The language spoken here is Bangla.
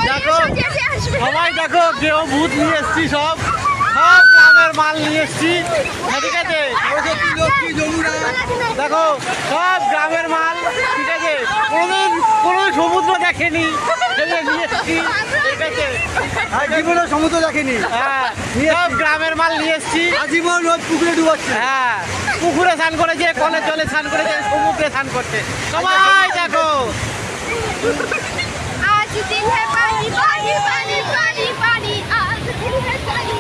দেখো সবাই দেখো কেউ ভূত নিয়ে এসছি, সব সব গ্রামের মাল নিয়ে এসছি, ঠিক আছে? দেখো সব গ্রামের মাল, ঠিক আছে? কোনোদিন কোনো সমুদ্র দেখেনি, নিয়ে এসছি, ঠিক আছে? জীবনে সমুদ্র দেখেনি। হ্যাঁ, সব গ্রামের মাল নিয়ে এসছি। আজীবন রোজ পুকুরে ডুবাচ্ছে। হ্যাঁ, পুকুরে স্নান করেছে, কলের জলে স্নান করেছে, সমুদ্রে স্নান করছে, সবাই দেখো। आज दिन है पानी पानी पानी पानी पानी आज दिन है पानी